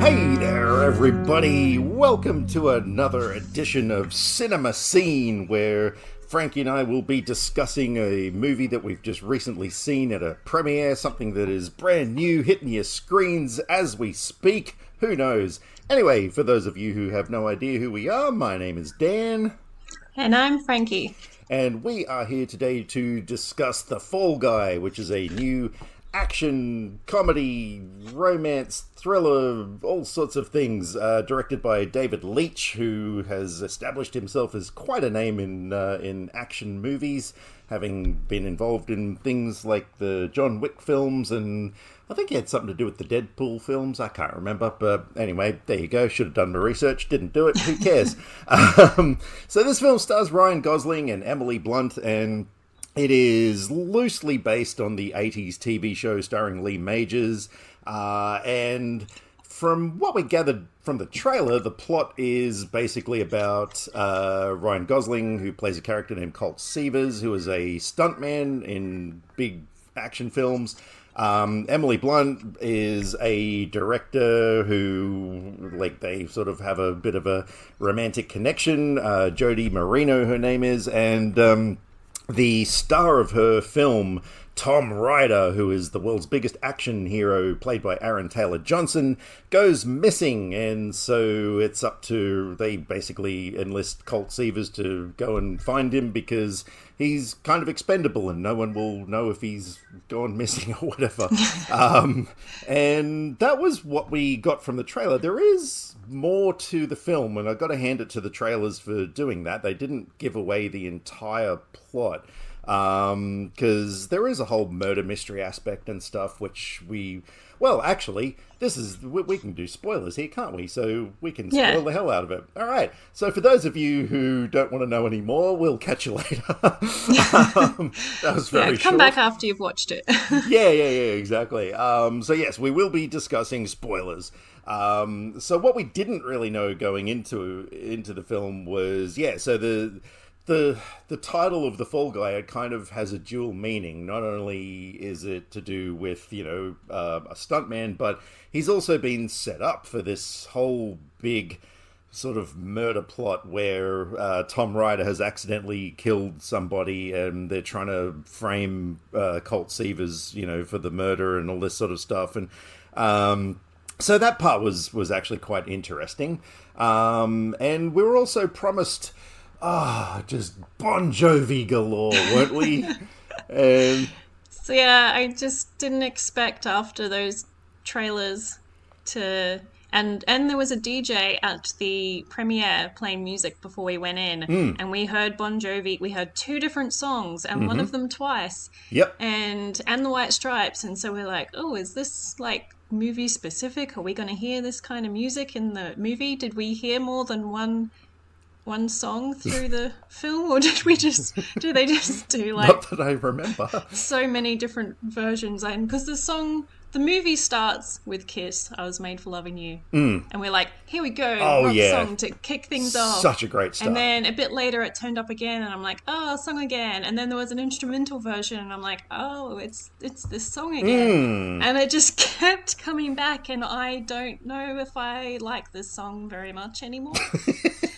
Hey there, everybody! Welcome to another edition of Cinema Scene, where Frankie and I will be discussing a movie that we've just recently seen at a premiere, something that is brand new, hitting your screens as we speak. Who knows? Anyway, for those of you who have no idea who we are, my name is Dan. And I'm Frankie. And we are here today to discuss The Fall Guy, which is a new action, comedy, romance, thriller, all sorts of things, directed by David Leitch, who has established himself as quite a name in action movies, having been involved in things like the John Wick films, and I think he had something to do with the Deadpool films. I can't remember, but anyway, there you go. Should have done my research. Didn't do it. Who cares? So this film stars Ryan Gosling and Emily Blunt, and it is loosely based on the 80s TV show starring Lee Majors, and from what we gathered from the trailer, the plot is basically about Ryan Gosling, who plays a character named Colt Seavers, who is a stuntman in big action films. Emily Blunt is a director who, like, they sort of have a bit of a romantic connection. Jodie Marino, her name is, and the star of her film, Tom Ryder, who is the world's biggest action hero, played by Aaron Taylor Johnson, goes missing, and so it's up to, they basically enlist Colt Seavers to go and find him because he's kind of expendable and no one will know if he's gone missing or whatever. And that was what we got from the trailer. There is more to the film, and I've got to hand it to the trailers for doing that. They didn't give away the entire plot, because there is a whole murder mystery aspect and stuff, which actually, we can do spoilers here, can't we? So we can spoil the hell out of it. All right. So for those of you who don't want to know any more, we'll catch you later. That was very short. Come back after you've watched it. Yeah, exactly. So yes, we will be discussing spoilers. So what we didn't really know going into the film was, so the title of The Fall Guy, it kind of has a dual meaning. Not only is it to do with, a stuntman, but he's also been set up for this whole big sort of murder plot where Tom Ryder has accidentally killed somebody and they're trying to frame Colt Seavers, for the murder and all this sort of stuff. And so that part was actually quite interesting. And we were also promised just Bon Jovi galore, weren't we? So yeah, I just didn't expect after those trailers to... And there was a DJ at the premiere playing music before we went in, and we heard Bon Jovi. We heard two different songs, and one of them twice. Yep. And the White Stripes, and so we're like, oh, is this like movie specific? Are we going to hear this kind of music in the movie? Did we hear more than one song through the film, or do they just do like... Not that I remember. So many different versions, and because the movie starts with Kiss, I Was Made for Loving You, and we're like, here we go, rock song to kick things off. Such a great start. And then a bit later it turned up again, and I'm like, oh, song again, and then there was an instrumental version, and I'm like, oh, it's this song again, and it just kept coming back, and I don't know if I like this song very much anymore.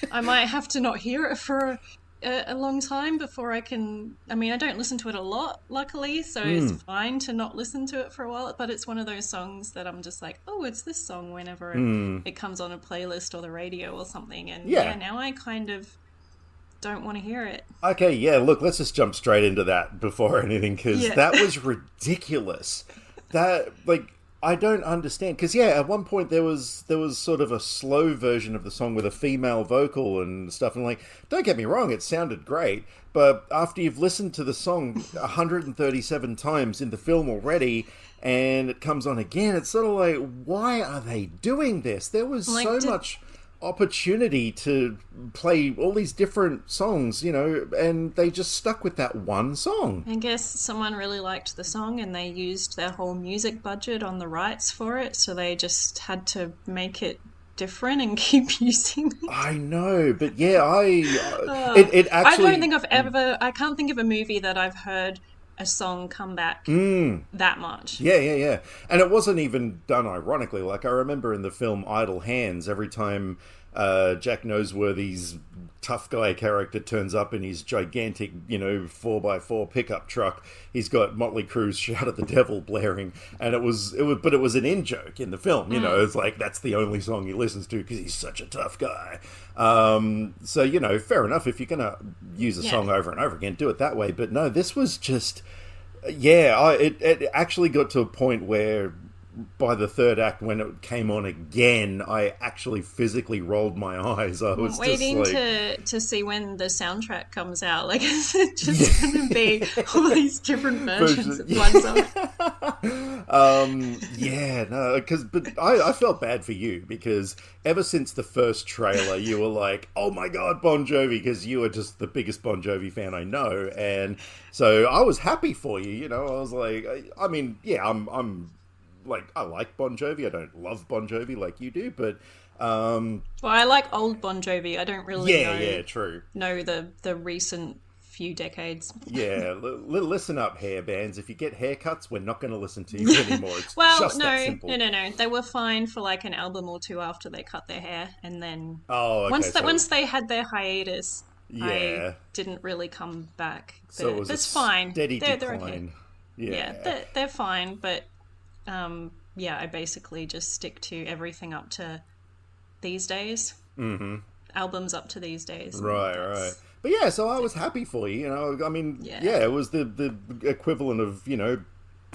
I might have to not hear it for a long time before I can... I mean, I don't listen to it a lot, luckily, so it's fine to not listen to it for a while, but it's one of those songs that I'm just like, oh, it's this song whenever it comes on a playlist or the radio or something, and now I kind of don't want to hear it. Okay, look, let's just jump straight into that before anything, because that was ridiculous. That, like... I don't understand, because at one point there was sort of a slow version of the song with a female vocal and stuff, and like, don't get me wrong, it sounded great, but after you've listened to the song 137 times in the film already, and it comes on again, it's sort of like, why are they doing this? There was much opportunity to play all these different songs, and they just stuck with that one song. I guess someone really liked the song and they used their whole music budget on the rights for it, so they just had to make it different and keep using it. I know, but it actually... I can't think of a movie that I've heard a song come back that much. Yeah. And it wasn't even done ironically. Like, I remember in the film Idle Hands, every time Jack Noseworthy's tough guy character turns up in his gigantic, 4x4 pickup truck, he's got Motley Crue's Shout at the Devil blaring, and it was an in-joke in the film, it's like, that's the only song he listens to because he's such a tough guy. So, fair enough, if you're going to use a song over and over again, do it that way. But no, this was just, it actually got to a point where by the third act, when it came on again, I actually physically rolled my eyes. I was waiting just like, to see when the soundtrack comes out. Like, is it just going to be all these different versions of one song? But I felt bad for you, because ever since the first trailer, you were like, "Oh my god, Bon Jovi," because you are just the biggest Bon Jovi fan I know, and so I was happy for you. I was like, I'm like, I like Bon Jovi. I don't love Bon Jovi like you do, but well, I like old Bon Jovi. I don't really true. know the recent few decades. Listen up, hair bands. If you get haircuts, we're not going to listen to you anymore. It's just that simple. No. They were fine for like an album or two after they cut their hair, and then once they had their hiatus, I didn't really come back. But so it was that's fine. Steady decline. They're okay. They're fine, but. I basically just stick to everything up to these days. Mm-hmm. Albums up to these days. Right. But so I was happy for you. I mean, it was the equivalent of,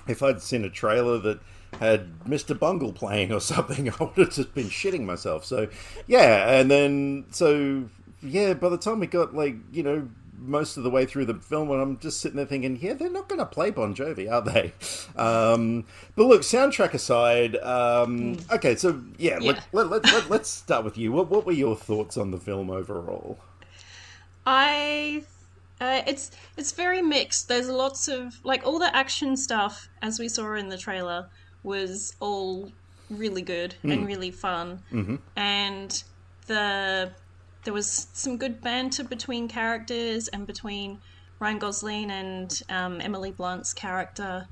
if I'd seen a trailer that had Mr. Bungle playing or something, I would have just been shitting myself. So, and then, by the time we got, most of the way through the film, and I'm just sitting there thinking, they're not going to play Bon Jovi, are they? But look, soundtrack aside, okay, so let's start with you. What were your thoughts on the film overall? It's very mixed. There's lots of, like, all the action stuff, as we saw in the trailer, was all really good and really fun, and there was some good banter between characters and between Ryan Gosling and Emily Blunt's character.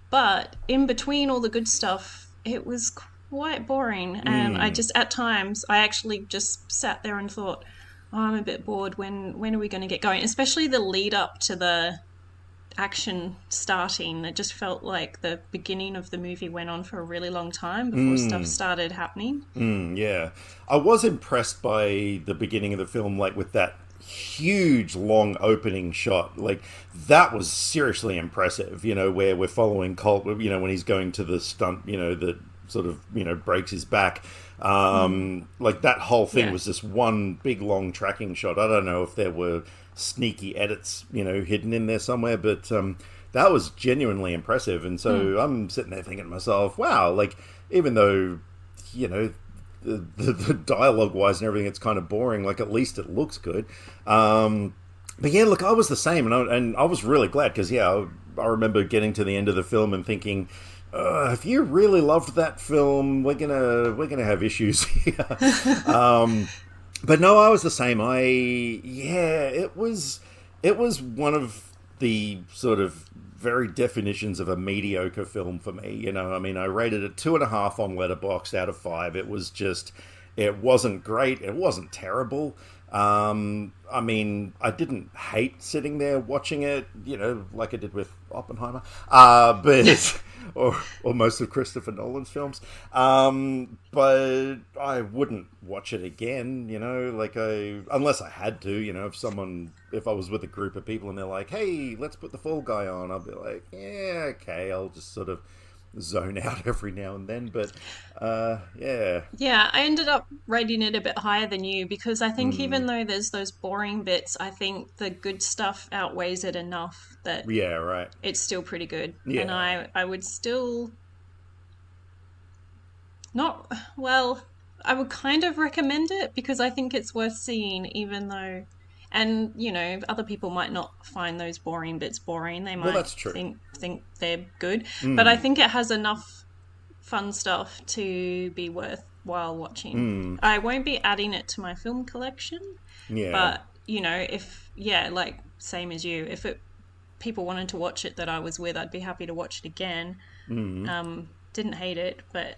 But in between all the good stuff, it was quite boring. And at times, I actually just sat there and thought, I'm a bit bored. When are we going to get going? Especially the lead up to the action starting. It just felt like the beginning of the movie went on for a really long time before stuff started happening. I was impressed by the beginning of the film, like with that huge long opening shot. Like, that was seriously impressive, where we're following Colt, when he's going to the stunt, that sort of, breaks his back. Like, that whole thing was just one big long tracking shot. I don't know if there were sneaky edits, hidden in there somewhere, but that was genuinely impressive. And so I'm sitting there thinking to myself, wow, like, even though, the dialogue wise and everything, it's kind of boring, like, at least it looks good. But look, I was the same, and I was really glad, because I remember getting to the end of the film and thinking, if you really loved that film, we're gonna have issues here. But no, I was the same. It was one of the sort of very definitions of a mediocre film for me. I mean, I rated it 2.5 on Letterboxd out of 5. It was just, it wasn't great. It wasn't terrible. I mean, I didn't hate sitting there watching it, like I did with Oppenheimer, but or most of Christopher Nolan's films. But I wouldn't watch it again, unless I had to, if I was with a group of people and they're like, hey, let's put The Fall Guy on, I'll be like, yeah, okay, I'll just sort of zone out every now and then. But I ended up rating it a bit higher than you, because I think even though there's those boring bits, I think the good stuff outweighs it enough that it's still pretty good. And I would still I would kind of recommend it, because I think it's worth seeing, even though, and other people might not find those boring bits boring. They might think they're good, but I think it has enough fun stuff to be worthwhile watching. I won't be adding it to my film collection, but if like same as you, if it people wanted to watch it that I was with, I'd be happy to watch it again. Didn't hate it, but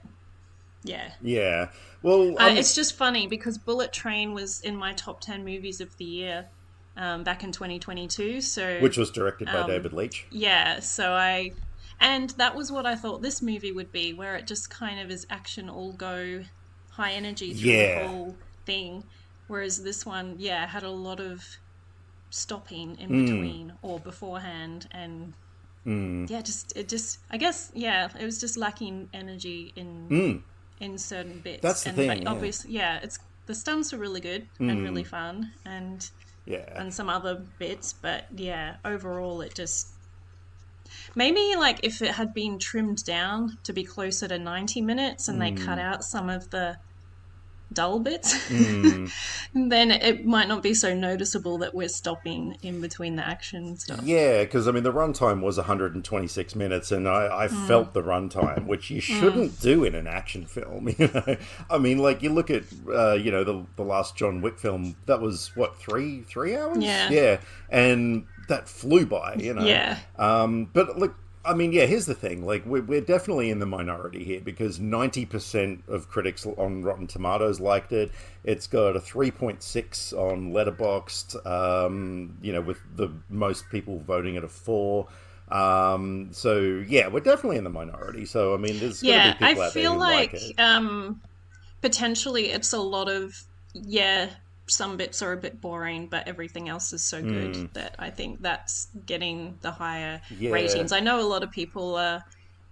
yeah. Yeah. Well, It's just funny because Bullet Train was in my top 10 movies of the year back in 2022. So which was directed by David Leitch. yeah, and that was what I thought this movie would be, where it just kind of is action all go, high energy through the whole thing. Whereas this one, had a lot of stopping in between or beforehand, and it was just lacking energy in certain bits. That's the thing. Obviously, the stunts were really good and really fun, and some other bits, but overall it just maybe like if it had been trimmed down to be closer to 90 minutes and they cut out some of the dull bits, then it might not be so noticeable that we're stopping in between the action stuff. Yeah, because I mean the runtime was 126 minutes, and I felt the runtime, which you shouldn't do in an action film. You know, I mean, like you look at the last John Wick film, that was what three hours? Yeah, and that flew by. You know, but look. I mean, here's the thing. Like, we're definitely in the minority here because 90% of critics on Rotten Tomatoes liked it. It's got a 3.6 on Letterboxd, with the most people voting at a 4. So, we're definitely in the minority. So, I mean, there's going to be people out there who like it. Potentially it's a lot of, some bits are a bit boring, but everything else is so good that I think that's getting the higher ratings. I know a lot of people are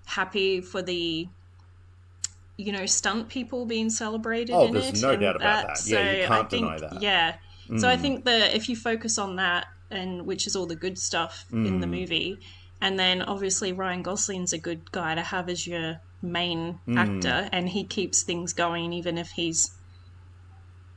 happy for the, stunt people being celebrated in it. Oh, there's no doubt about that. So you can't deny that. Yeah. So I think that if you focus on that, and which is all the good stuff in the movie, and then obviously Ryan Gosling's a good guy to have as your main actor, and he keeps things going even if he's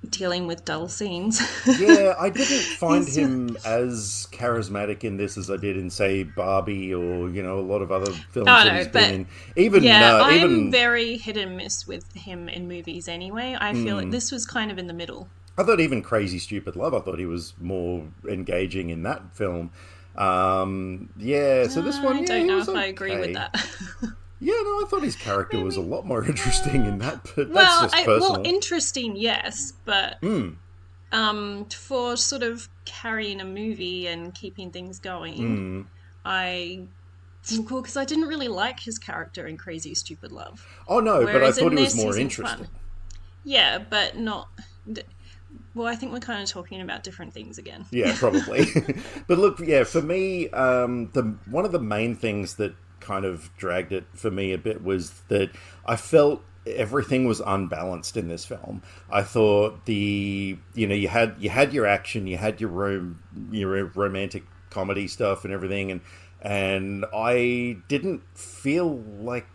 dealing with dull scenes. I didn't find him as charismatic in this as I did in, say, Barbie or, a lot of other films that he's been in. I'm very hit and miss with him in movies anyway. I feel like this was kind of in the middle. I thought even Crazy Stupid Love, I thought he was more engaging in that film. So this one, I don't know if I agree with that. I thought his character was a lot more interesting in that, but that's just personal. Interesting, yes, but for sort of carrying a movie and keeping things going, because I didn't really like his character in Crazy Stupid Love. Oh no, but I thought he was more interesting. Yeah, but not. Well, I think we're kind of talking about different things again. Yeah, probably. But look, for me, one of the main things that kind of dragged it for me a bit was that I felt everything was unbalanced in this film. I thought you had your action, you had your romantic comedy stuff and everything, and I didn't feel like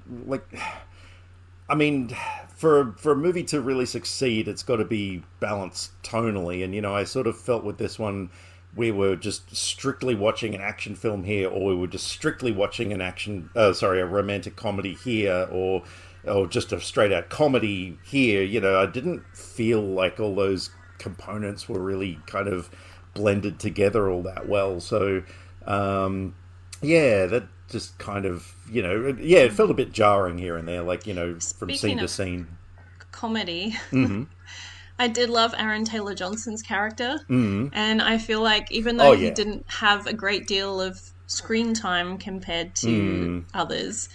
I mean, for a movie to really succeed, it's got to be balanced tonally, and I sort of felt with this one, we were just strictly watching an action film here, or we were just strictly watching a romantic comedy here, or just a straight out comedy here. I didn't feel like all those components were really kind of blended together all that well. So, that just kind of, it felt a bit jarring here and there, like, from Speaking scene to scene. Comedy. I did love Aaron Taylor Johnson's character, and I feel like even though he didn't have a great deal of screen time compared to others,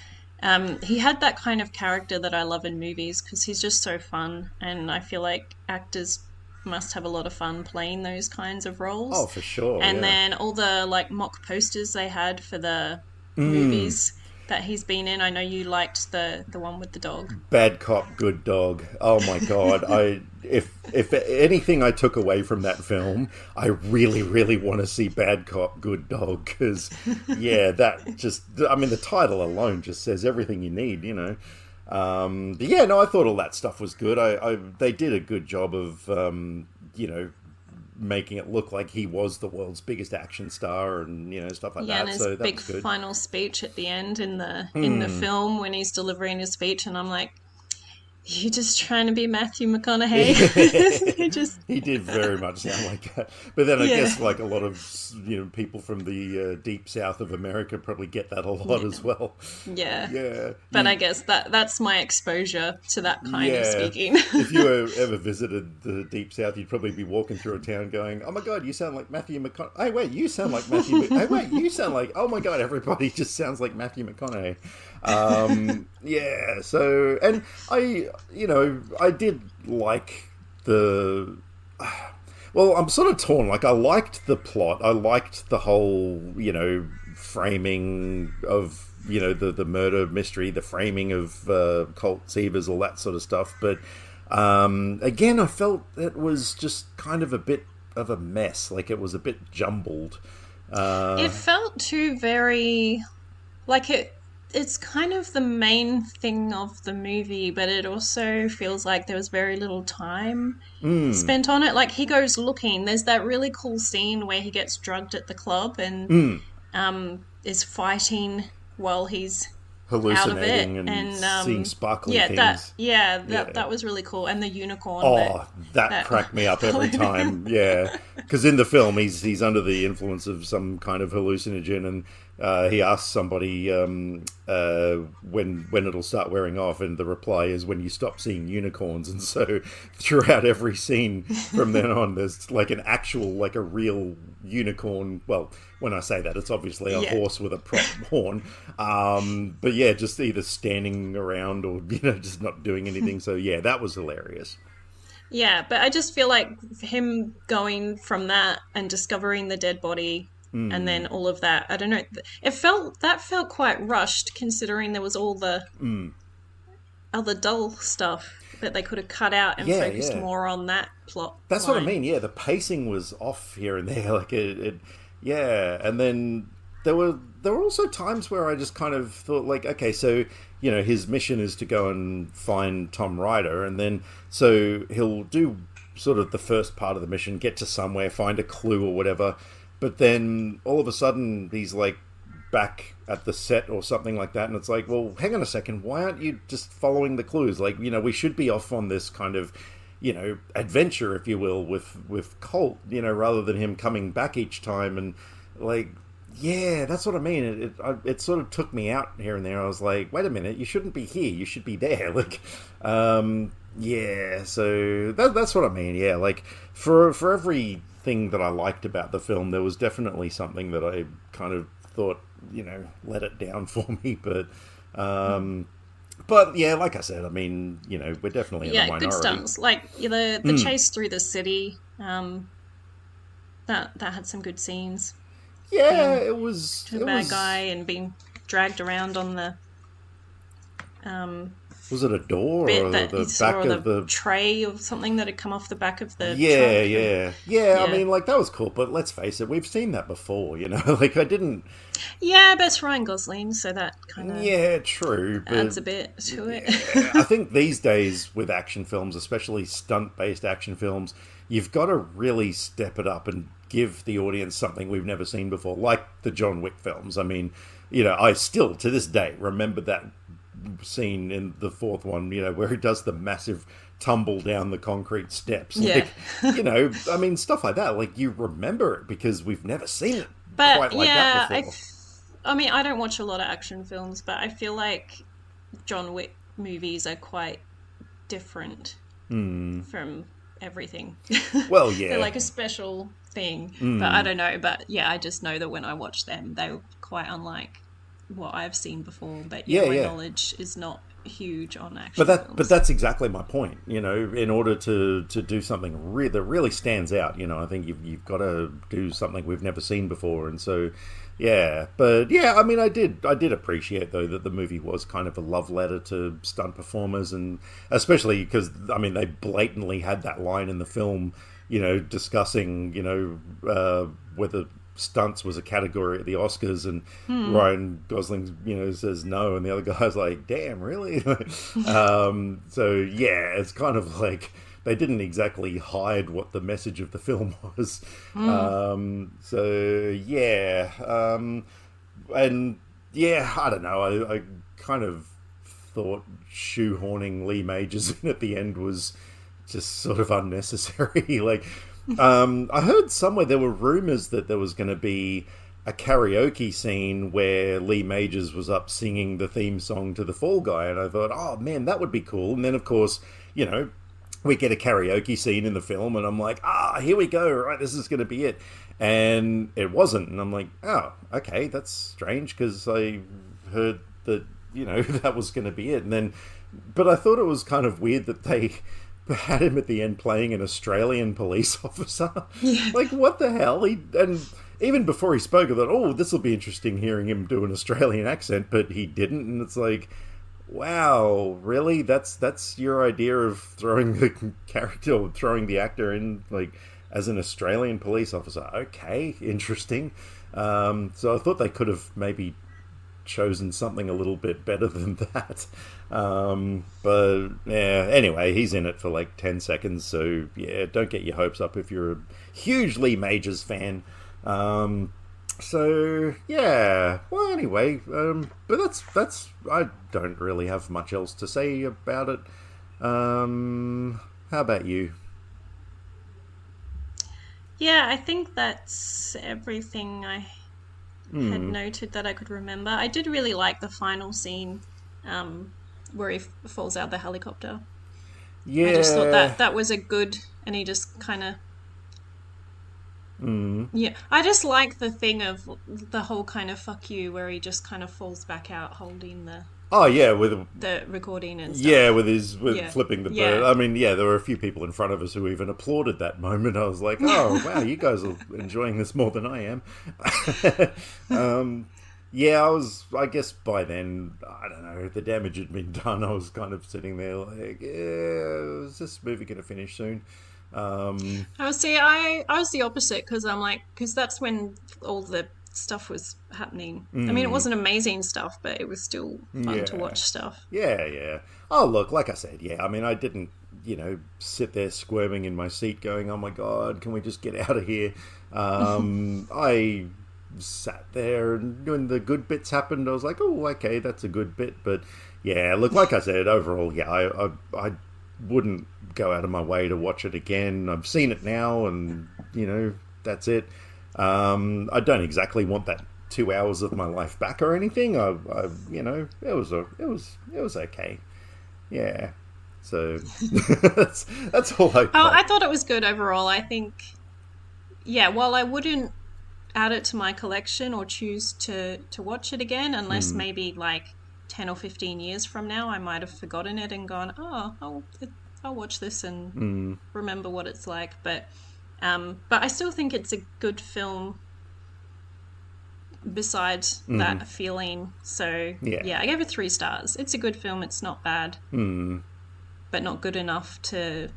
he had that kind of character that I love in movies because he's just so fun, and I feel like actors must have a lot of fun playing those kinds of roles. Oh, for sure. And then all the mock posters they had for the movies that he's been in. I know you liked the one with the dog. Bad Cop, Good Dog. Oh my god! If anything I took away from that film, I really, really want to see Bad Cop, Good Dog, because that just, I mean, the title alone just says everything you need, I thought all that stuff was good. They did a good job of making it look like he was the world's biggest action star and stuff like that. And his so that big was good. Final speech at the end in the film when he's delivering his speech, and I'm like, You just trying to be Matthew McConaughey? You just He did very much sound like that. But then I yeah, guess like a lot of people from the deep south of America probably get that a lot yeah, as well. yeah. Yeah, But I guess that's my exposure to that kind of yeah. speaking. If you ever visited the deep south, you'd probably be walking through a town going, "Oh my god, you sound like Matthew McConaughey." Hey, wait, you sound like Matthew. Hey, wait, you sound like. Oh my god, everybody just sounds like Matthew McConaughey. Yeah. So, and I did like the. Well, I'm sort of torn. Like, I liked the plot. I liked the whole, framing of, the murder mystery, the framing of Colt Seavers, all that sort of stuff. But again, I felt it was just kind of a bit of a mess. Like, it was a bit jumbled. It felt too very like it's kind of the main thing of the movie, but it also feels like there was very little time spent on it. Like he goes looking. There's that really cool scene where he gets drugged at the club and is fighting while he's out of it, Hallucinating and and seeing sparkly yeah, things. that that was really cool. And the unicorn Oh, that that cracked me up every followed him. time. Yeah, because in the film, he's under the influence of some kind of hallucinogen, and he asks somebody when it'll start wearing off, and the reply is when you stop seeing unicorns. And so throughout every scene from then on, there's like an actual, like a real unicorn. Well, when I say that, it's obviously a Yeah. horse with a prop horn. But yeah, just either standing around or just not doing anything. So yeah, that was hilarious. Yeah, but I just feel like him going from that and discovering the dead body and then all of that, I don't know. That felt quite rushed considering there was all the other dull stuff that they could have cut out and Yeah, focused yeah. more on that plot That's what I line. mean. Yeah, the pacing was off here and there. Like yeah. And then there were also times where I just kind of thought, like, okay, so his mission is to go and find Tom Ryder, and then so he'll do sort of the first part of the mission, get to somewhere, find a clue or whatever, but then all of a sudden he's like back at the set or something like that, and it's like, well, hang on a second, why aren't you just following the clues? Like, we should be off on this kind of adventure, if you will, with Colt, rather than him coming back each time. And like, yeah, that's what I mean. It sort of took me out here and there. I was like, wait a minute, you shouldn't be here, you should be there. Like, yeah, so that's what I mean. Yeah, like for everything that I liked about the film, there was definitely something that I kind of thought let it down for me. But yeah, like I said, I mean, we're definitely in the Yeah, good minority. stunts. Like the chase through the city, that had some good scenes. Yeah, Being it was. the It bad was. guy and being dragged around on the um, Was it a door bit or that you the saw, back or of the the? tray of something that had come off the back of the Yeah, truck. And, yeah. I yeah. mean, like that was cool, but let's face it, we've seen that before. Like I didn't. Yeah, but it's Ryan Gosling, so that kind of Yeah, true, but adds a bit to it. yeah, I think these days with action films, especially stunt-based action films, you've got to really step it up and give the audience something we've never seen before, like the John Wick films. I mean, I still to this day remember that scene in the fourth one, where he does the massive tumble down the concrete steps. Yeah. Like, I mean, stuff like that. Like, you remember it because we've never seen it But quite like yeah, that before. I mean, I don't watch a lot of action films, but I feel like John Wick movies are quite different from everything. Well, yeah. They're like a special thing, but I don't know. But yeah, I just know that when I watch them, they were quite unlike what I've seen before. But yeah, Yeah, my yeah. knowledge is not huge on action But films. that's exactly my point. In order to do something that really stands out, I think you've got to do something we've never seen before, and so yeah. But yeah, I mean, I did appreciate though that the movie was kind of a love letter to stunt performers, and especially because I mean they blatantly had that line in the film, discussing whether stunts was a category at the Oscars, and Ryan Gosling, says no, and the other guy's like, "Damn, really?" So yeah, it's kind of like they didn't exactly hide what the message of the film was. So yeah, and yeah, I don't know. I kind of thought shoehorning Lee Majors in at the end was just sort of unnecessary. Like, I heard somewhere there were rumors that there was going to be a karaoke scene where Lee Majors was up singing the theme song to The Fall Guy, and I thought, oh man, that would be cool. And then, of course, you know, we get a karaoke scene in the film, and I'm like, here we go, right, this is going to be it. And it wasn't, and I'm like, oh, okay, that's strange, because I heard that, you know, that was going to be it. And then, but I thought it was kind of weird that they had him at the end playing an Australian police officer. Yeah. Like, what the hell? And even before he spoke, I thought, oh, this will be interesting hearing him do an Australian accent, but he didn't, and it's like, wow, really? That's your idea of throwing the character, or throwing the actor in, like, as an Australian police officer? Okay, interesting. So I thought they could have maybe chosen something a little bit better than that. But yeah, anyway, he's in it for like 10 seconds, so yeah, don't get your hopes up if you're a huge Lee Majors fan. So yeah, well, anyway, but that's I don't really have much else to say about it. How about you? Yeah, I think that's everything I had noted that I could remember. I did really like the final scene where he falls out of the helicopter. Yeah. I just thought that was a good, and he just kind of... Yeah, I just like the thing of the whole kind of fuck you, where he just kind of falls back out holding the... Oh yeah, with the recording and stuff. Yeah, with flipping the bird. Yeah. I mean, yeah, there were a few people in front of us who even applauded that moment. I was like, oh wow, you guys are enjoying this more than I am. Yeah, I guess by then, I don't know, the damage had been done. I was kind of sitting there like, yeah, is this movie going to finish soon? I was the opposite, because that's when all the stuff was happening. I mean, it wasn't amazing stuff, but it was still fun to watch stuff. Yeah. Oh, look, like I said, yeah, I mean, I didn't, sit there squirming in my seat going, oh my God, can we just get out of here? I sat there, and when the good bits happened, I was like, oh, okay, that's a good bit. But yeah, look, like I said, overall, yeah, I wouldn't go out of my way to watch it again. I've seen it now, and that's it. I don't exactly want that 2 hours of my life back or anything. It was okay. Yeah. So that's all I got. I thought it was good overall. I think, yeah, while I wouldn't add it to my collection or choose to watch it again, unless maybe like 10 or 15 years from now, I might have forgotten it and gone, I'll watch this and remember what it's like. But I still think it's a good film besides that feeling. So yeah, I gave it 3 stars. It's a good film. It's not bad, but not good enough to...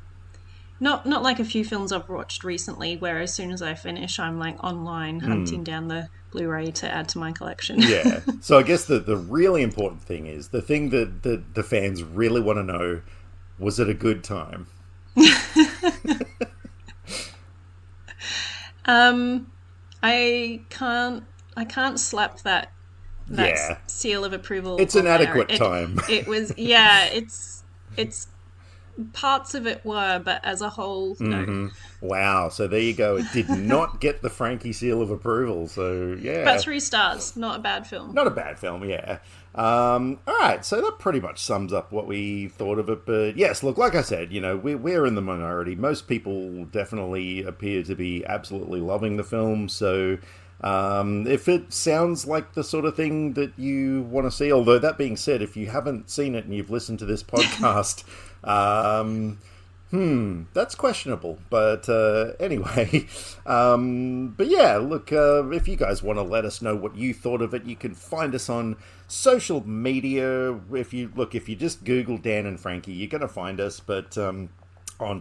Not like a few films I've watched recently where as soon as I finish, I'm like online hunting down the Blu-ray to add to my collection. Yeah. So I guess the really important thing is, the thing that the fans really want to know, was it a good time? I can't slap that seal of approval. It's an adequate time. It was, yeah, it's parts of it were, but as a whole, no. Wow, so there you go. It did not get the Frankie seal of approval, so yeah. But 3 stars, not a bad film. Not a bad film, yeah. Alright, so that pretty much sums up what we thought of it, but yes, look, like I said, we're in the minority. Most people definitely appear to be absolutely loving the film, so if it sounds like the sort of thing that you want to see, although that being said, if you haven't seen it and you've listened to this podcast, that's questionable, but anyway, but yeah, look, if you guys want to let us know what you thought of it, you can find us on social media. If you just Google Dan and Frankie, you're going to find us, but on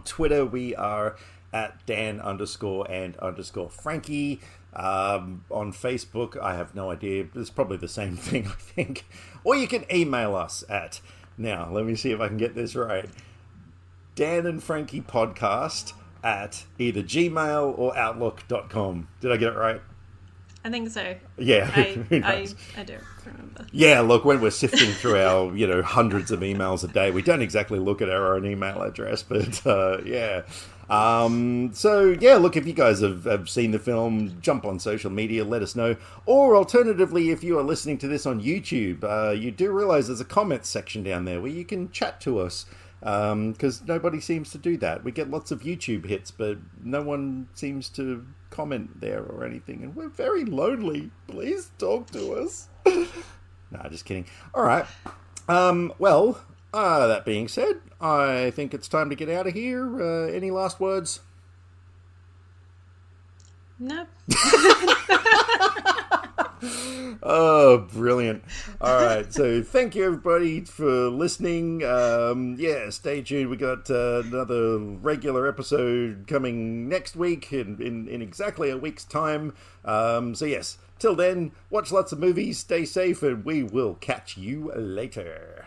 Twitter, we are at Dan_and_Frankie. On Facebook, I have no idea. It's probably the same thing, I think. Or you can email us at, now, let me see if I can get this right, Dan and Frankie podcast at either Gmail or Outlook.com. Did I get it right? I think so. Yeah, who I knows? don't remember. Yeah, look, when we're sifting through our, hundreds of emails a day, we don't exactly look at our own email address, but yeah. So, yeah, look, if you guys have seen the film, jump on social media, let us know. Or alternatively, if you are listening to this on YouTube, you do realize there's a comments section down there where you can chat to us. Because nobody seems to do that. We get lots of YouTube hits, but no one seems to comment there or anything. And we're very lonely. Please talk to us. Nah, just kidding. All right. That being said, I think it's time to get out of here. Any last words? No. Oh, brilliant. All right, so thank you everybody for listening. Stay tuned. We got another regular episode coming next week in exactly a week's time. Yes, till then, watch lots of movies, stay safe, and we will catch you later.